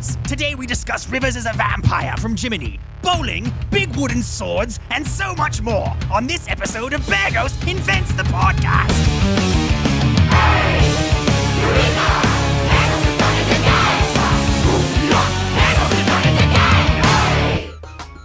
Boys. Today we discuss Rivers as a Vampire from Jiminy, bowling, big wooden swords, and so much more on this episode of Bear Ghost Invents the Podcast.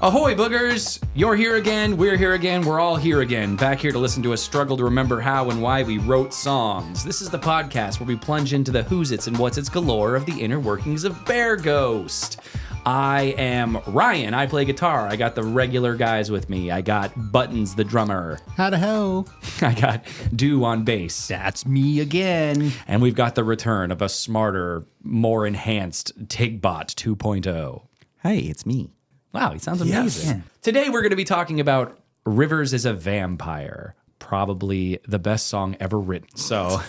Ahoy, boogers! You're here again, we're here again, we're all here again. Back here to listen to us struggle to remember how and why we wrote songs. This is the podcast where we plunge into the who's its and what's its galore of the inner workings of Bear Ghost. I am Ryan. I play guitar. I got the regular guys with me. I got Buttons, the drummer. Howdy ho. I got Dew on bass. That's me again. And we've got the return of a smarter, more enhanced Tigbot 2.0. Hey, it's me. Wow, he sounds amazing. Yes. Today we're going to be talking about Rivers as a Vampire, probably the best song ever written. So,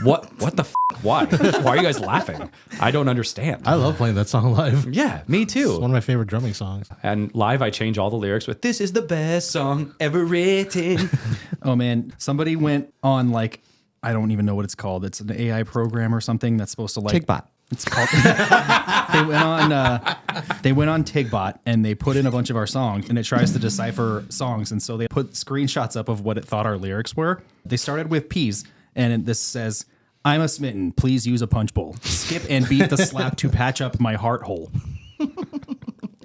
what the f***? Why? Why are you guys laughing? I don't understand. I love playing that song live. Yeah, me too. It's one of my favorite drumming songs. And live I change all the lyrics with, "This is the best song ever written." Oh man, somebody went on I don't even know what it's called. It's an AI program or something that's supposed to Tigbot. It's called. They went on Tigbot and they put in a bunch of our songs and it tries to decipher songs. And so they put screenshots up of what it thought our lyrics were. They started with peas and this says, "I'm a smitten. Please use a punch bowl. Skip and beat the slap to patch up my heart hole."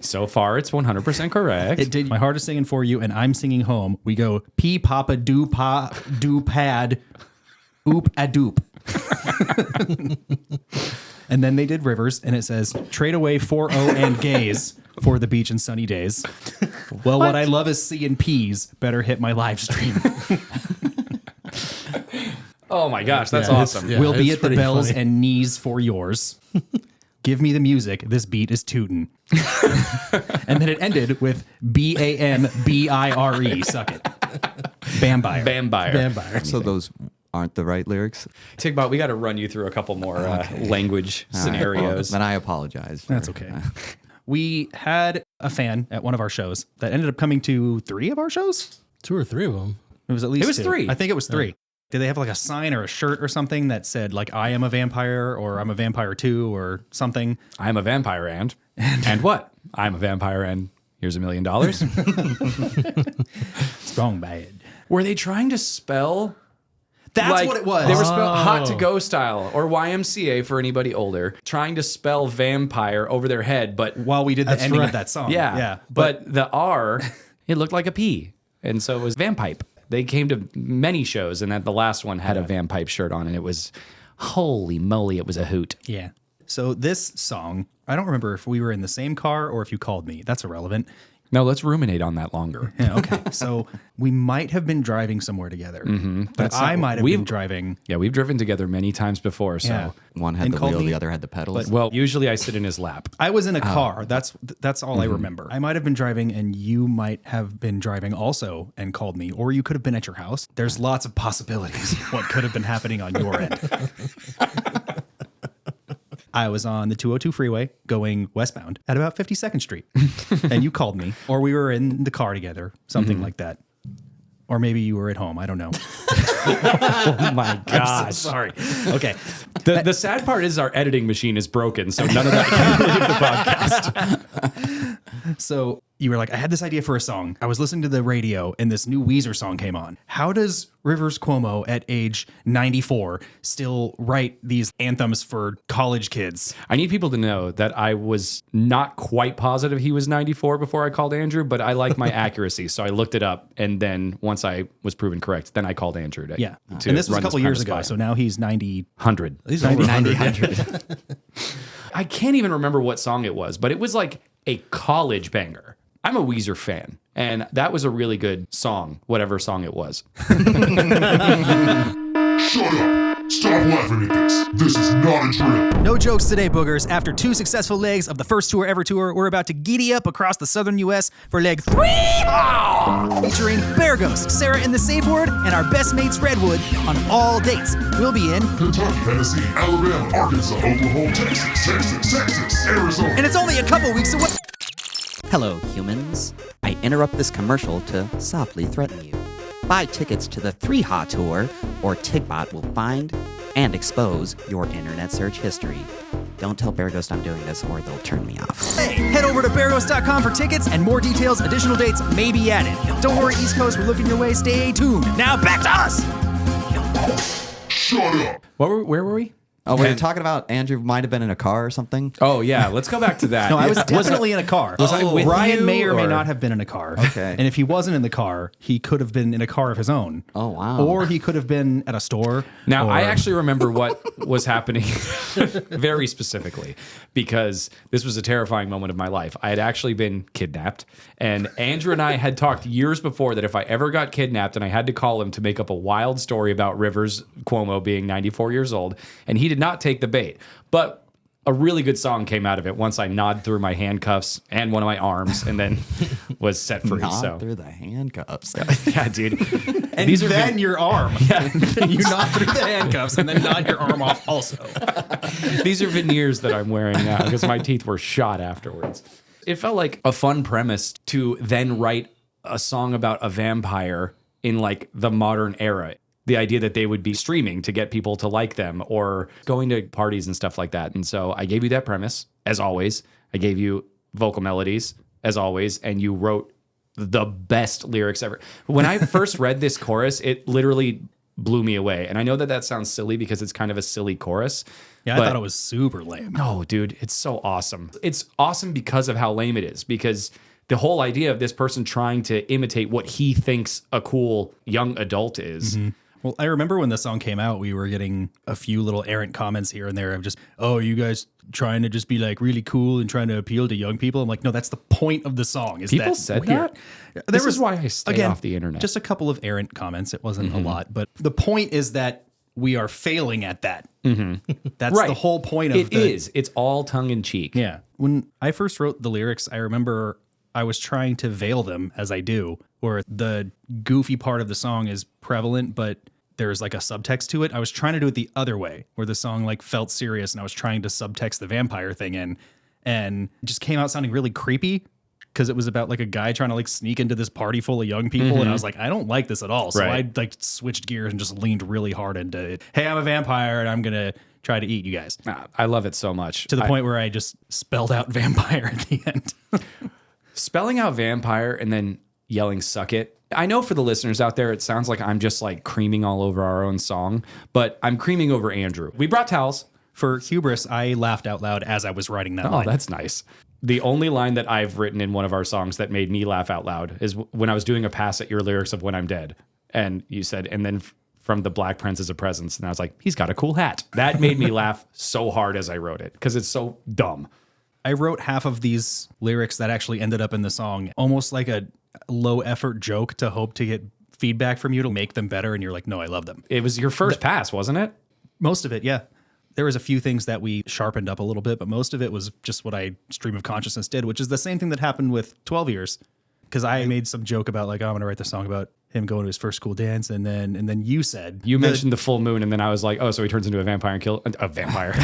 So far, it's 100% correct. It did. My heart is singing for you and I'm singing home. We go pee papa do pa do pad oop a doop. And then they did Rivers, and it says, "Trade away 4-0 and gays for the beach and sunny days." Well, what I love is seeing peas. Better hit my live stream. Oh my gosh, that's awesome. We'll be at the bells funny. and knees for yours. Give me the music. This beat is tootin'. And then it ended with BAMBIRE. Suck it. Bambire. Vampire. Vampire. So those aren't the right lyrics? Tigbot, we got to run you through a couple more language scenarios. Then I apologize. That's okay. We had a fan at one of our shows that ended up coming to 3 of our shows. 2 or 3 of them. It was at least It was 2. 3. I think it was 3. Did they have a sign or a shirt or something that said "I am a vampire" or "I'm a vampire too" or something? I'm a vampire and what? I'm a vampire and here's $1 million. Strong bad. Were they trying to spell? That's what it was. They were spelled Hot to Go style or YMCA for anybody older, trying to spell vampire over their head, but While we did the That's ending right. of that song. yeah. But the R, it looked like a P, and so it was Vampipe. They came to many shows, and the last one had a Vampipe shirt on, and it was, holy moly, it was a hoot. Yeah. So this song, I don't remember if we were in the same car or if you called me. That's irrelevant. No, let's ruminate on that longer. Yeah, okay. So we might have been driving somewhere together. But I might have been driving. Yeah, we've driven together many times before, so. Yeah. One had And the called wheel, me, the other had the pedals. Well, usually I sit in his lap. I was in a car. That's all I remember. I might have been driving and you might have been driving also and called me, or you could have been at your house. There's lots of possibilities of what could have been happening on your end. I was on the 202 freeway going westbound at about 52nd Street and you called me, or we were in the car together, something like that. Or maybe you were at home. I don't know. Oh my gosh. Sorry. Okay. The sad part is our editing machine is broken, so none of that can leave the podcast. So you were like, I had this idea for a song. I was listening to the radio and this new Weezer song came on. How does Rivers Cuomo at age 94 still write these anthems for college kids? I need people to know that I was not quite positive he was 94 before I called Andrew, but I like my accuracy, so I looked it up, and then once I was proven correct, then I called Andrew to Yeah. And this was a couple years ago, so now he's 90. 100. These are over 100. I can't even remember what song it was, but it was like a college banger. I'm a Weezer fan, and that was a really good song, whatever song it was. Shut up! Stop laughing at this. This is not a drill. No jokes today, boogers. After 2 successful legs of the first tour ever tour, we're about to giddy up across the southern U.S. for leg 3, featuring Bear Ghost, Sarah in the Safe Word, and our best mates Redwood on all dates. We'll be in, Kentucky, Tennessee, Alabama, Arkansas, Oklahoma, Texas, Arizona. and it's only a couple weeks away. Hello, humans. I interrupt this commercial to softly threaten you. Buy tickets to the 3HA tour, or Tigbot will find and expose your internet search history. Don't tell Bear Ghost I'm doing this or they'll turn me off. Hey, head over to bearghost.com for tickets and more details. Additional dates may be added. Don't worry, East Coast, we're looking your way. Stay tuned. Now back to us. Shut up. Where were we? Oh, were you talking about Andrew might have been in a car or something? Oh, yeah. Let's go back to that. No, I was definitely in a car. Was I with Ryan you, may or may or- not have been in a car. Okay. And if he wasn't in the car, he could have been in a car of his own. Oh, wow. Or he could have been at a store. Now, I or- actually remember what was happening very specifically because this was a terrifying moment of my life. I had actually been kidnapped, and Andrew and I had talked years before that if I ever got kidnapped and I had to call him to make up a wild story about Rivers Cuomo being 94 years old, and he did not take the bait. But a really good song came out of it once I gnawed through my handcuffs and one of my arms and then was set free. Not So through the handcuffs. yeah, dude. And These are then your arm. You knock through the handcuffs and then nod your arm off also. These are veneers that I'm wearing now because my teeth were shot afterwards. It felt like a fun premise to then write a song about a vampire in like the modern era. The idea that they would be streaming to get people to like them or going to parties and stuff like that. And so I gave you that premise, as always. I gave you vocal melodies, as always, and you wrote the best lyrics ever. When I first read this chorus, it literally blew me away. And I know that that sounds silly because it's kind of a silly chorus. Yeah, but I thought it was super lame. no, dude, it's so awesome. It's awesome because of how lame it is, because the whole idea of this person trying to imitate what he thinks a cool young adult is. Well, I remember when the song came out, we were getting a few little errant comments here and there of just, oh, you guys trying to just be like really cool and trying to appeal to young people. I'm like, no, that's the point of the song. Is People that said weird. that? This is why I stay off the internet. Just a couple of errant comments. It wasn't a lot, but the point is that we are failing at that. That's Right. the whole point of It is. It's all tongue in cheek. Yeah. When I first wrote the lyrics, I remember I was trying to veil them as I do, where the goofy part of the song is prevalent, but there's like a subtext to it. I was trying to do it the other way, where the song like felt serious and I was trying to subtext the vampire thing in, and it just came out sounding really creepy because it was about like a guy trying to like sneak into this party full of young people. And I was like, I don't like this at all. So Right. I like switched gears and just leaned really hard into it. Hey, I'm a vampire and I'm going to try to eat you guys. I love it so much. To the point where I just spelled out vampire at the end. Spelling out vampire and then yelling suck it. I know for the listeners out there, it sounds like I'm just like creaming all over our own song, but I'm creaming over Andrew. We brought towels. For hubris, I laughed out loud as I was writing that Oh, line. that's nice. The only line that I've written in one of our songs that made me laugh out loud is when I was doing a pass at your lyrics of When I'm Dead. And you said, and then from the Black Prince as a presence. And I was like, he's got a cool hat. That made me laugh so hard as I wrote it because it's so dumb. I wrote half of these lyrics that actually ended up in the song, almost like a low effort joke to hope to get feedback from you to make them better. And you're like, no, I love them. It was your first pass, wasn't it? Most of it, yeah. There was a few things that we sharpened up a little bit, but most of it was just what I stream of consciousness did, which is the same thing that happened with 12 Years. Because I made some joke about like, oh, I'm going to write the song about him going to his first school dance. And then you said, You mentioned the full moon, and then I was like, oh, so he turns into a vampire and kill a vampire.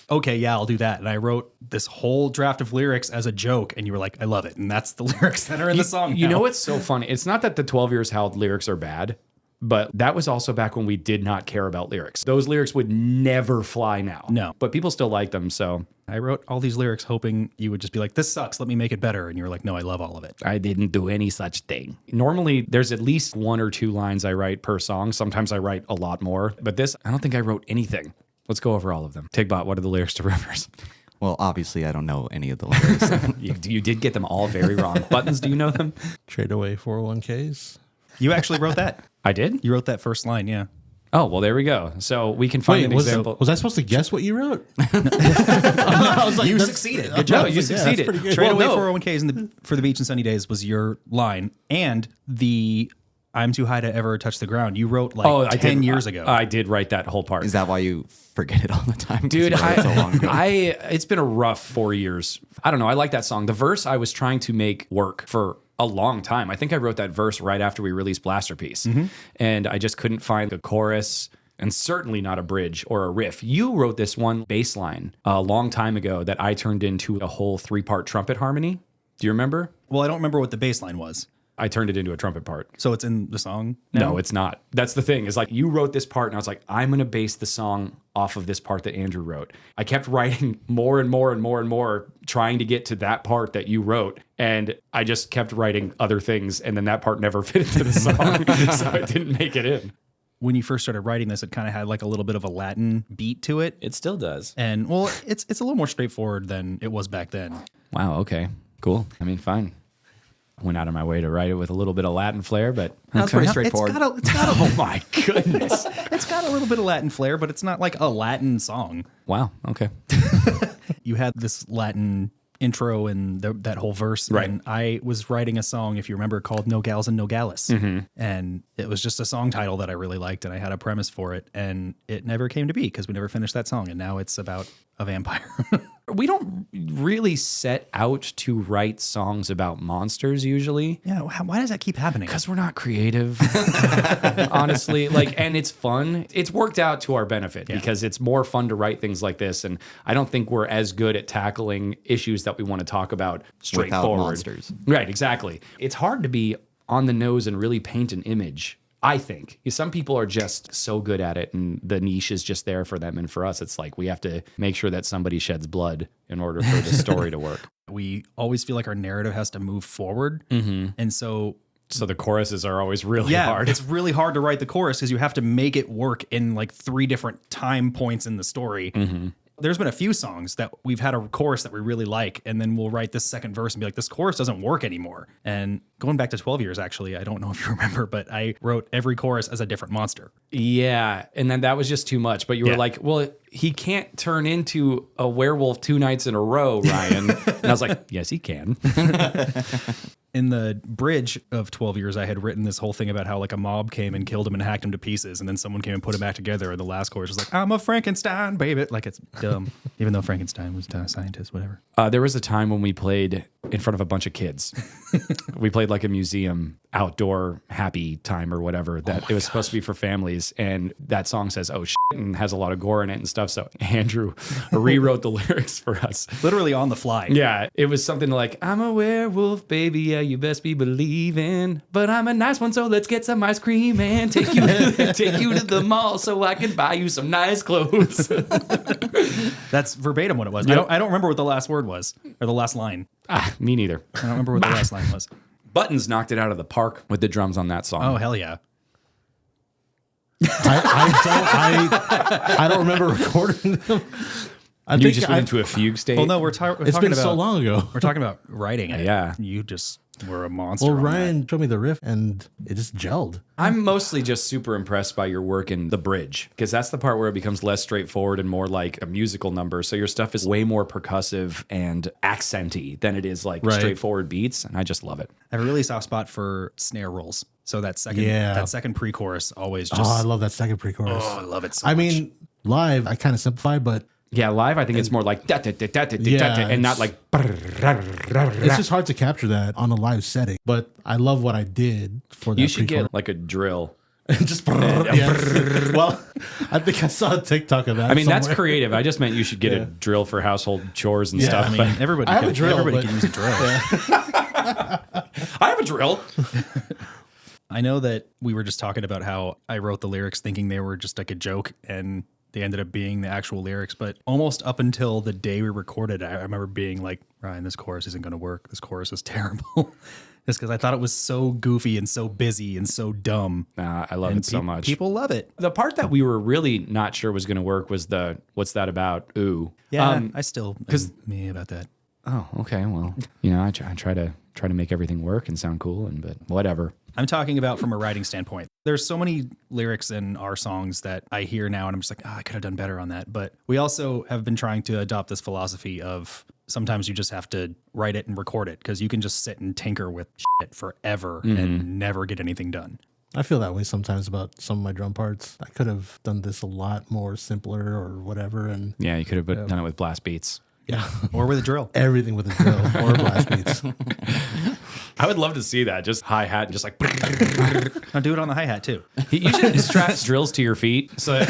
okay, yeah, I'll do that. And I wrote this whole draft of lyrics as a joke, and you were like, I love it. And that's the lyrics that are in the song. You now. know what's so funny? It's not that the 12 Years Held lyrics are bad, but that was also back when we did not care about lyrics. Those lyrics would never fly now. No. But people still like them, so I wrote all these lyrics hoping you would just be like, this sucks, let me make it better. And you were like, no, I love all of it. I didn't do any such thing. Normally, there's at least 1 or 2 lines I write per song. Sometimes I write a lot more. But this, I don't think I wrote anything. Let's go over all of them. Tigbot, what are the lyrics to Rivers? Well, obviously, I don't know any of the lyrics. You did get them all very wrong. Buttons, do you know them? Trade away 401ks. You actually wrote that. I did? You wrote that first line, yeah. Oh, well, there we go. So we can find Wait, an was example. I supposed to guess what you wrote? I was like, You that's- succeeded. I Good job. No, you was like, yeah, succeeded. that's pretty good. Trade away no. 401ks for the beach and sunny days was your line. And the I'm too high to ever touch the ground. You wrote like 10 years ago. I did write that whole part. Is that why you forget it all the time? Dude, Because you wrote it so long ago? it's been a rough 4 years. I don't know. I like that song. The verse I was trying to make work for a long time. I think I wrote that verse right after we released Blasterpiece. And I just couldn't find the chorus and certainly not a bridge or a riff. You wrote this one bass line a long time ago that I turned into a whole 3-part trumpet harmony. Do you remember? Well, I don't remember what the bass line was. I turned it into a trumpet part. So it's in the song now? No, it's not. That's the thing. Is like you wrote this part, and I was like, I'm going to base the song off of this part that Andrew wrote. I kept writing more and more and more and more, trying to get to that part that you wrote, and I just kept writing other things, and then that part never fit into the song, so it didn't make it in. When you first started writing this, it kind of had like a little bit of a Latin beat to it. It still does. And well, it's a little more straightforward than it was back then. Wow. Okay. Cool. I mean, fine. Went out of my way to write it with a little bit of Latin flair, but That's pretty straightforward. oh my goodness. It's got a little bit of Latin flair, but it's not like a Latin song. Wow. Okay. You had this Latin intro and that whole verse. Right. And I was writing a song, if you remember, called No Gals and No Gallus. And it was just a song title that I really liked, and I had a premise for it, and it never came to be because we never finished that song, and now it's about a vampire. We don't really set out to write songs about monsters usually. Yeah, why does that keep happening? Because we're not creative, honestly. Like, and it's fun. It's worked out to our benefit because it's more fun to write things like this. And I don't think we're as good at tackling issues that we want to talk about straightforward. monsters. Right, exactly. It's hard to be on the nose and really paint an image. I think some people are just so good at it, and the niche is just there for them. And for us, it's like we have to make sure that somebody sheds blood in order for the story to work. We always feel like our narrative has to move forward. And so the choruses are always really yeah, hard. it's really hard to write the chorus because you have to make it work in like 3 different time points in the story. There's been a few songs that we've had a chorus that we really like, and then we'll write this second verse and be like, this chorus doesn't work anymore. And going back to 12 years, actually, I don't know if you remember, but I wrote every chorus as a different monster. Yeah, and then that was just too much. But you were like, well, he can't turn into a werewolf 2 nights in a row, Ryan. And I was like, yes, he can. In the bridge of 12 years, I had written this whole thing about how like a mob came and killed him and hacked him to pieces. And then someone came and put him back together. And the last chorus was like, I'm a Frankenstein, baby. Like it's dumb, even though Frankenstein was a scientist, whatever. There was a time when we played in front of a bunch of kids. We played like a museum outdoor happy time or whatever that it was supposed to be for families. And that song says, oh shit, and has a lot of gore in it and stuff. So Andrew rewrote the lyrics for us. Literally on the fly. Yeah, it was something like, I'm a werewolf, baby, yeah, you best be believing. But I'm a nice one, so let's get some ice cream and take you to the mall so I can buy you some nice clothes. That's verbatim what it was. Yep. I don't remember what the last word was, or the last line. Me neither. I don't remember what the last line was. Buttons knocked it out of the park with the drums on that song. Oh, hell yeah. I don't remember recording them. You just went into a fugue state? Well, no, we're It's talking been about so long ago. We're talking about writing it. Yeah. You just were a monster. Well, on Ryan showed me the riff, and it just gelled. I'm mostly just super impressed by your work in the bridge, because that's the part where it becomes less straightforward and more like a musical number. So your stuff is way more percussive and accenty than it is like straightforward beats, and I just love it. I have a really soft spot for snare rolls. So that second pre-chorus always just... Oh, I love that second pre-chorus. Oh, I love it so I much. mean, live, I kind of simplify, but Yeah, live, I think it's more like da da da da da da da, and not like. it's just hard to capture that on a live setting. But I love what I did for that. You should pre-chorus. get like a drill. just yeah. Well, I think I saw a TikTok of that. I mean, that's somewhere. creative. I just meant you should get a drill for household chores and stuff. I mean, but everybody I have a drill, everybody but- can use a drill. I have a drill. I know that we were just talking about how I wrote the lyrics thinking they were just like a joke, and they ended up being the actual lyrics. But almost up until the day we recorded, I remember being like, Ryan, this chorus isn't going to work. This chorus is terrible. Just because I thought it was so goofy and so busy and so dumb. Nah, I love And it so much. People love it. The part that we were really not sure was going to work was the "What's that about?" Ooh. Yeah, I still me about that. Oh, okay. Well, I try to make everything work and sound cool, but whatever. I'm talking about from a writing standpoint. There's so many lyrics in our songs that I hear now and I'm just like, I could have done better on that. But we also have been trying to adopt this philosophy of sometimes you just have to write it and record it, because you can just sit and tinker with shit forever and never get anything done. I feel that way sometimes about some of my drum parts. I could have done this a lot more simpler or whatever. And Yeah, you could have done it with blast beats. yeah, Or with a drill. everything with a drill or blast beats. I would love to see that. Just hi-hat and just like... I'll do it on the hi-hat too. You should strap drills to your feet and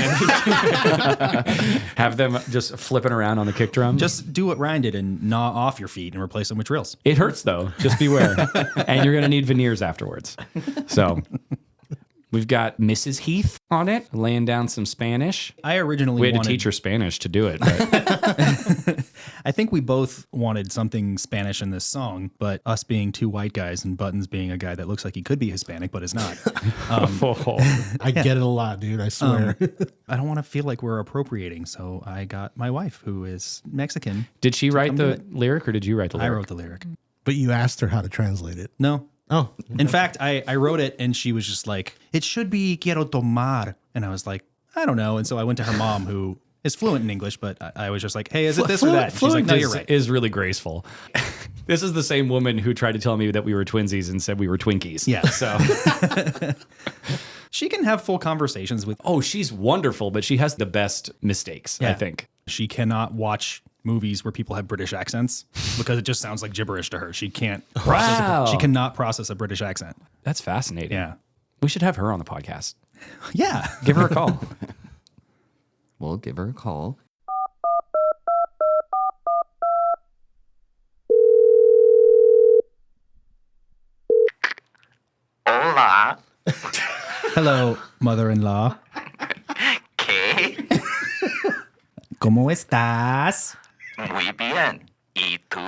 have them just flipping around on the kick drum. Just do what Ryan did and gnaw off your feet and replace them with drills. It hurts though. Just beware. And you're going to need veneers afterwards. So we've got Mrs. Heath on it, laying down some Spanish. I originally We had wanted... to teach her Spanish to do it. But I think we both wanted something Spanish in this song, but us being two white guys and Buttons being a guy that looks like he could be Hispanic but is not. I get it a lot, dude. I swear. I don't want to feel like we're appropriating, so I got my wife, who is Mexican. did she write the lyric or did you write the lyric? I wrote the lyric. But you asked her how to translate it. No. Oh, In fact, I wrote it and she was just like, it should be quiero tomar. And I was like, I don't know. And so I went to her mom, who is fluent in English, but I was just like, hey, is it this or that? And she's like, no, you're right. Is really graceful. This is the same woman who tried to tell me that we were twinsies and said we were Twinkies. Yeah. So She can have full conversations with... she's wonderful, but she has the best mistakes, I think. She cannot watch movies where people have British accents because it just sounds like gibberish to her. She can't process Wow. She cannot process a British accent. That's fascinating. Yeah. We should have her on the podcast. Yeah. Give her a call. We'll give her a call. Hola. Hello, mother-in-law. ¿Qué? ¿Cómo estás? Muy bien. ¿Y tú?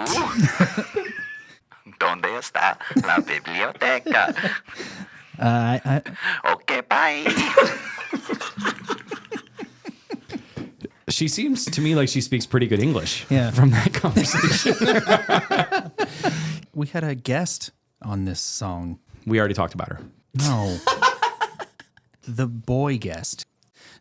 ¿Dónde está la biblioteca? Okay, bye. She seems to me like she speaks pretty good English Yeah. from that conversation. We had a guest on this song. We already talked about her. No. The boy guest.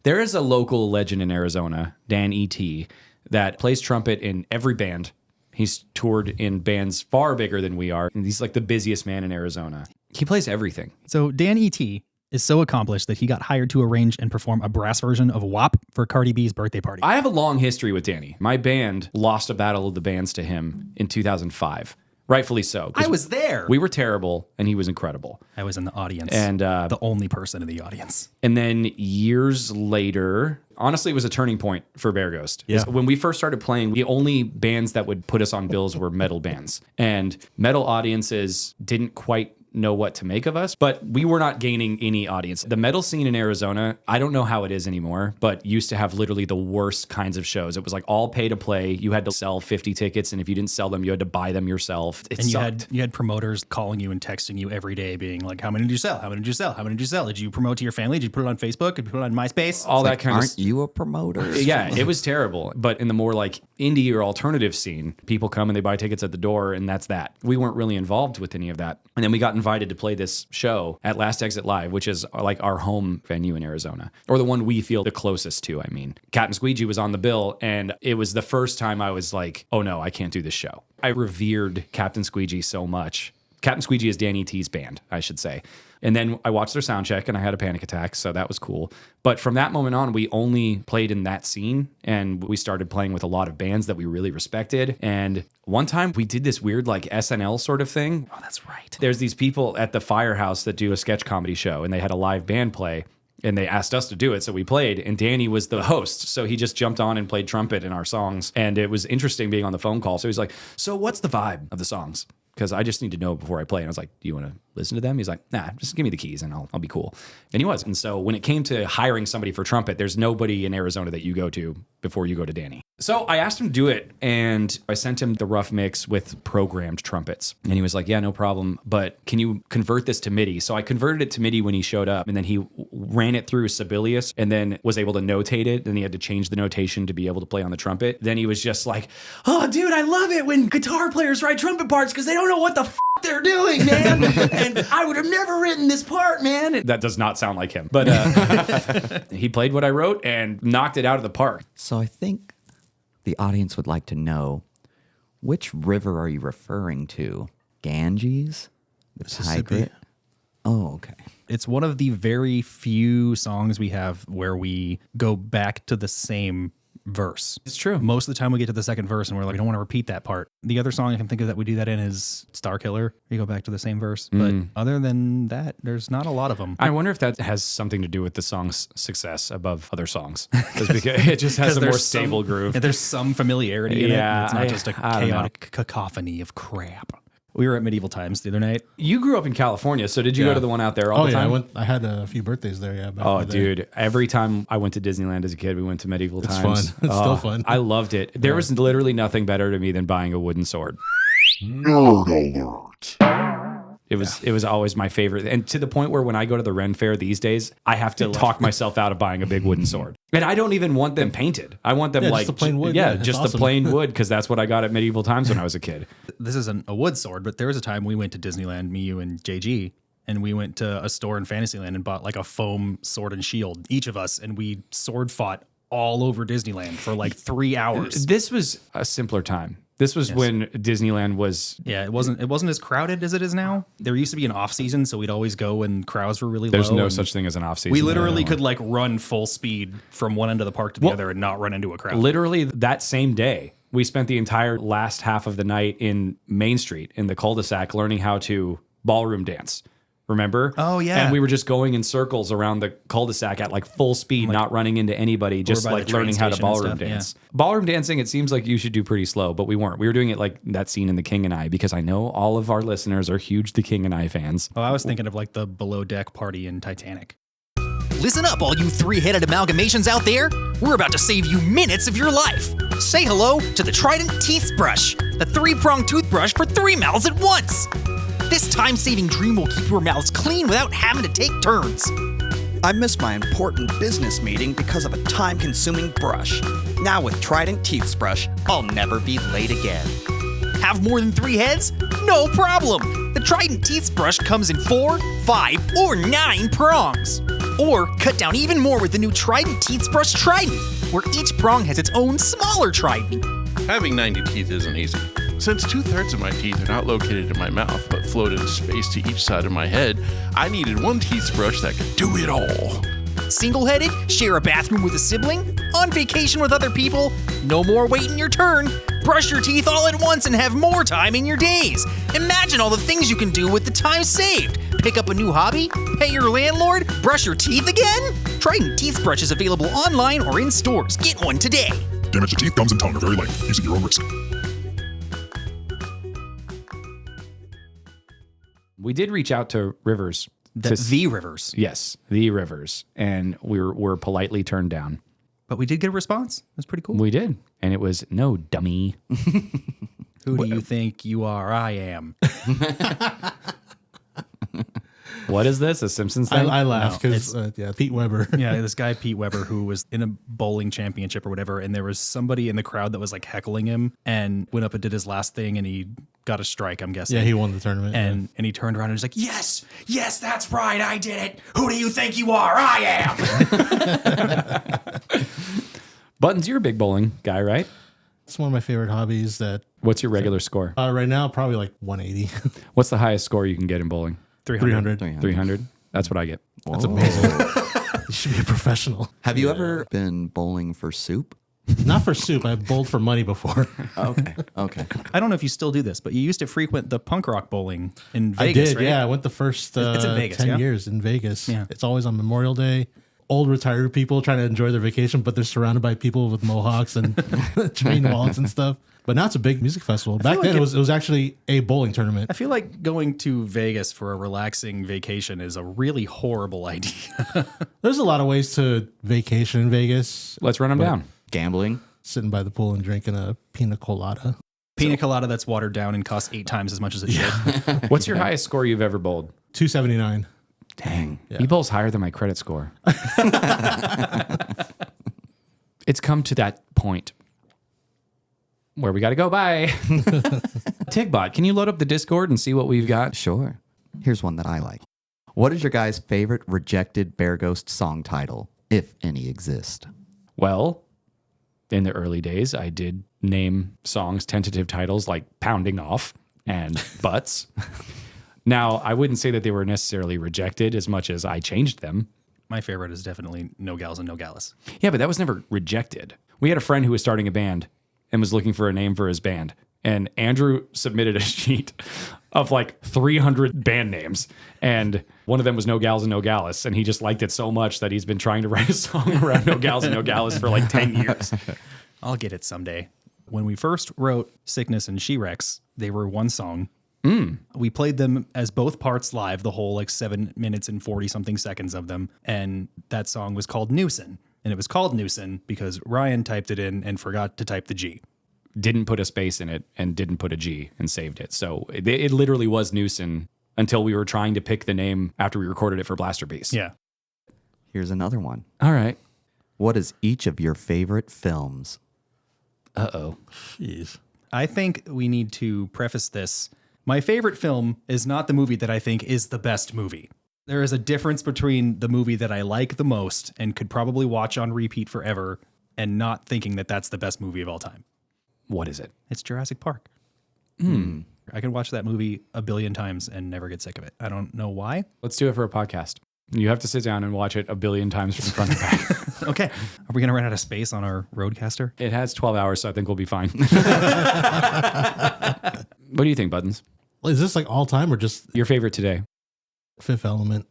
There is a local legend in Arizona, Dan E.T., that plays trumpet in every band. He's toured in bands far bigger than we are. And he's like the busiest man in Arizona. He plays everything. So Dan E.T. is so accomplished that he got hired to arrange and perform a brass version of WAP for Cardi B's birthday party. I have a long history with Danny. My band lost a battle of the bands to him in 2005. Rightfully so. 'Cause I was there. We were terrible, and he was incredible. I was in the audience. And the only person in the audience. And then years later, honestly, it was a turning point for Bear Ghost. Yeah. When we first started playing, the only bands that would put us on bills were metal bands. And metal audiences didn't quite know what to make of us, but we were not gaining any audience. The metal scene in Arizona, I don't know how it is anymore, but used to have literally the worst kinds of shows. It was like all pay to play. You had to sell 50 tickets, and if you didn't sell them, you had to buy them yourself. It And sucked. you had promoters calling you and texting you every day being like, how many did you sell? How many did you sell? How many did you sell? Did you promote to your family? Did you put it on Facebook? Did you put it on MySpace? all that kind of Aren't you a promoter? Yeah, it was terrible. But in the more like indie or alternative scene, people come and they buy tickets at the door, and that's that. We weren't really involved with any of that. And then we got invited to play this show at Last Exit Live, which is like our home venue in Arizona, or the one we feel the closest to, I mean. Captain Squeegee was on the bill, and it was the first time I was like, oh no, I can't do this show. I revered Captain Squeegee so much. Captain Squeegee is Danny T's band, I should say. And then I watched their sound check and I had a panic attack, so that was cool. But from that moment on, we only played in that scene, and we started playing with a lot of bands that we really respected. And one time we did this weird like SNL sort of thing. Oh, that's right. There's these people at the Firehouse that do a sketch comedy show, and they had a live band play. And they asked us to do it, so we played, and Danny was the host. So he just jumped on and played trumpet in our songs. And it was interesting being on the phone call. So he's like, so what's the vibe of the songs? Because I just need to know before I play. And I was like, do you want to listen to them? He's like, nah, just give me the keys and I'll be cool. And he was. And so when it came to hiring somebody for trumpet, there's nobody in Arizona that you go to before you go to Danny. So I asked him to do it, and I sent him the rough mix with programmed trumpets. And he was like, yeah, no problem, but can you convert this to MIDI? So I converted it to MIDI when he showed up, and then he ran it through Sibelius and then was able to notate it. Then he had to change the notation to be able to play on the trumpet. Then he was just like, oh, dude, I love it when guitar players write trumpet parts because they don't know what the they're doing, man. And I would have never written this part, man. That does not sound like him. But he played what I wrote and knocked it out of the park. So I think the audience would like to know, which river are you referring to? Ganges? The Tigris? Oh, okay. It's one of the very few songs we have where we go back to the same verse. It's true. Most of the time we get to the second verse and we're like, we don't want to repeat that part. The other song I can think of that we do that in is Star Killer. You go back to the same verse. But other than that, there's not a lot of them. I wonder if that has something to do with the song's success above other songs. Because it just has a more stable groove. And there's some familiarity in it. Yeah, And it's not just a I don't know. chaotic cacophony of crap. We were at Medieval Times the other night. You grew up in California, so did you go to the one out there all the time? I had a few birthdays there. Yeah. back Oh, in the day. dude. Every time I went to Disneyland as a kid, we went to Medieval It's Times. fun. It's still fun. I loved it. There was literally nothing better to me than buying a wooden sword. Nerd alert. It was always my favorite. And to the point where when I go to the Ren Fair these days, I have to talk myself out of buying a big wooden sword. And I don't even want them painted. I want them Yeah, like just the plain wood. Yeah, Yeah, just it's the awesome. plain wood because that's what I got at Medieval Times when I was a kid. This isn't a wood sword, but there was a time we went to Disneyland, me, you, and JG, and we went to a store in Fantasyland and bought like a foam sword and shield, each of us, and we sword fought all over Disneyland for like 3 hours. This was a simpler time. This was when Disneyland was. Yeah, it wasn't as crowded as it is now. There used to be an off season, so we'd always go when crowds were really There's low. no and such thing as an off season. We literally could like run full speed from one end of the park to the other and not run into a crowd. Literally that same day, we spent the entire last half of the night in Main Street in the cul-de-sac learning how to ballroom dance. Remember? Oh, yeah. And we were just going in circles around the cul-de-sac at like full speed, not running into anybody, just by the like train learning how to station and ballroom stuff, dance. Ballroom dancing, it seems like you should do pretty slow, but we weren't. We were doing it like that scene in The King and I, because I know all of our listeners are huge The King and I fans. Oh, I was thinking of like the below deck party in Titanic. Listen up, all you three-headed amalgamations out there. We're about to save you minutes of your life. Say hello to the Trident Teeth Brush, the three-pronged toothbrush for 3 mouths at once. This time-saving dream will keep your mouths clean without having to take turns. I missed my important business meeting because of a time-consuming brush. Now with Trident Teeth Brush, I'll never be late again. Have more than 3 heads? No problem. The Trident Teeth Brush comes in 4, 5, or 9 prongs. Or cut down even more with the new Trident Teeth Brush Trident, where each prong has its own smaller trident. Having 90 teeth isn't easy. Since 2/3 of my teeth are not located in my mouth but float in space to each side of my head, I needed one teeth brush that could do it all. Single-headed? Share a bathroom with a sibling? On vacation with other people? No more waiting your turn. Brush your teeth all at once and have more time in your days. Imagine all the things you can do with the time saved. Pick up a new hobby? Pay your landlord? Brush your teeth again? Trident Teeth Brush is available online or in stores. Get one today. Damage to teeth, gums, and tongue are very light. Use at your own risk. We did reach out to Rivers. The Rivers. Yes, the Rivers. And we were politely turned down. But we did get a response. That's pretty cool. We did. And it was, no, dummy. Who do you think you are? I am. What is this? A Simpsons thing? I laughed No, because Pete Weber. Yeah, this guy, Pete Weber, who was in a bowling championship or whatever, and there was somebody in the crowd that was like heckling him and went up and did his last thing and he got a strike, I'm guessing. Yeah, he won the tournament. And he turned around and was like, yes, that's right, I did it. Who do you think you are? I am. Buttons, you're a big bowling guy, right? It's one of my favorite hobbies. That What's your regular score? right now probably like 180. What's the highest score you can get in bowling? 300. 300? That's what I get. That's amazing. You should be a professional. Have you ever been bowling for soup? Not for soup. I bowled for money before. Okay. I don't know if you still do this, but you used to frequent the punk rock bowling in I Vegas, did, right? yeah. I went the first It's in Vegas, 10 yeah? years in Vegas. Yeah. It's always on Memorial Day. Old retired people trying to enjoy their vacation, but they're surrounded by people with mohawks and chain wallets and stuff. But now it's a big music festival. Back then, it was actually a bowling tournament. I feel like going to Vegas for a relaxing vacation is a really horrible idea. There's a lot of ways to vacation in Vegas. Let's run them down. Gambling? Sitting by the pool and drinking a pina colada. Pina colada that's watered down and costs 8 times as much as it should. What's your highest score you've ever bowled? 279. Dang. He bowls higher than my credit score. It's come to that point where we got to go. Bye. Tigbot, can you load up the Discord and see what we've got? Sure. Here's one that I like. What is your guys' favorite rejected Bear Ghost song title, if any exist? Well, in the early days, I did name songs tentative titles like Pounding Off and Butts. Now, I wouldn't say that they were necessarily rejected as much as I changed them. My favorite is definitely No Gals and No Gallus. Yeah, but that was never rejected. We had a friend who was starting a band and was looking for a name for his band. And Andrew submitted a sheet of like 300 band names. And one of them was No Gals and No Gallus. And he just liked it so much that he's been trying to write a song around No Gals and No Gallus for like 10 years. I'll get it someday. When we first wrote Sickness and She-Rex, they were one song. We played them as both parts live, the whole like 7 minutes and 40 something seconds of them. And that song was called Newson. And it was called Newson because Ryan typed it in and forgot to type the G. Didn't put a space in it and didn't put a G and saved it. So it literally was Newson until we were trying to pick the name after we recorded it for Blaster Beast. Yeah. Here's another one. All right. What is each of your favorite films? Uh-oh. Jeez. I think we need to preface this. My favorite film is not the movie that I think is the best movie. There is a difference between the movie that I like the most and could probably watch on repeat forever and not thinking that that's the best movie of all time. What is it? It's Jurassic Park. I can watch that movie a billion times and never get sick of it. I don't know why. Let's do it for a podcast. You have to sit down and watch it a billion times from front to back. Okay. Are we going to run out of space on our Roadcaster? It has 12 hours, so I think we'll be fine. What do you think, Buttons? Is this like all time or just Your favorite today? Fifth Element?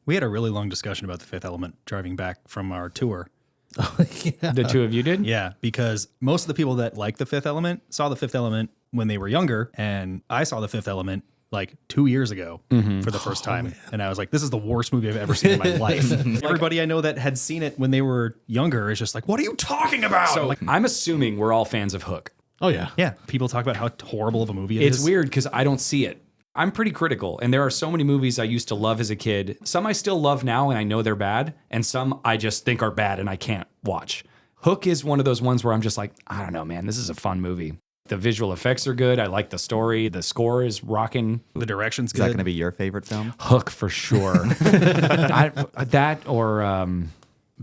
We had a really long discussion about The Fifth Element driving back from our tour. Yeah. The two of you did? Yeah, because most of the people that like The Fifth Element saw The Fifth Element when they were younger, and I saw The Fifth Element like 2 years ago for the first time. And I was like, this is the worst movie I've ever seen in my life. Everybody I know that had seen it when they were younger is just like, what are you talking about? So I'm assuming we're all fans of Hook. Oh, yeah. Yeah, people talk about how horrible of a movie it is. It's weird because I don't see it. I'm pretty critical, and there are so many movies I used to love as a kid. Some I still love now, and I know they're bad, and some I just think are bad and I can't watch. Hook is one of those ones where I'm just like, I don't know, man, this is a fun movie. The visual effects are good. I like the story. The score is rocking. The direction's Is good. that going to be your favorite film? Hook for sure. That or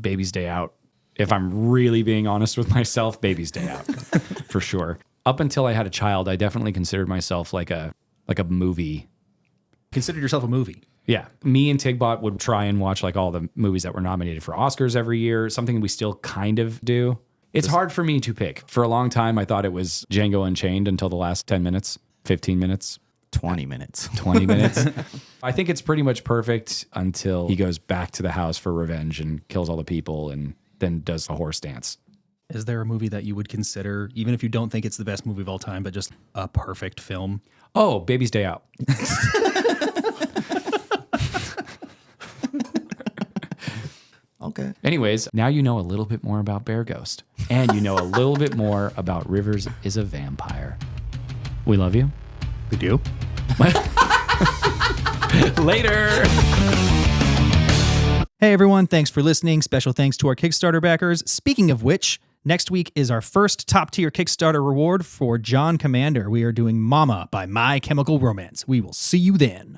Baby's Day Out. If I'm really being honest with myself, Baby's Day Out for sure. Up until I had a child, I definitely considered myself like a movie. Consider yourself a movie. Yeah. Me and Tigbot would try and watch like all the movies that were nominated for Oscars every year, something we still kind of do. It's hard for me to pick. For a long time, I thought it was Django Unchained until the last 10 minutes, 15 minutes. 20 minutes. 20 minutes. I think it's pretty much perfect until he goes back to the house for revenge and kills all the people and then does a horse dance. Is there a movie that you would consider, even if you don't think it's the best movie of all time, but just a perfect film? Oh, Baby's Day Out. Okay. Anyways, now you know a little bit more about Bear Ghost, and you know a little bit more about Rivers is a Vampire. We love you. We do. Later. Hey everyone, thanks for listening. Special thanks to our Kickstarter backers. Speaking of which, next week is our first top tier Kickstarter reward for John Commander. We are doing Mama by My Chemical Romance. We will see you then.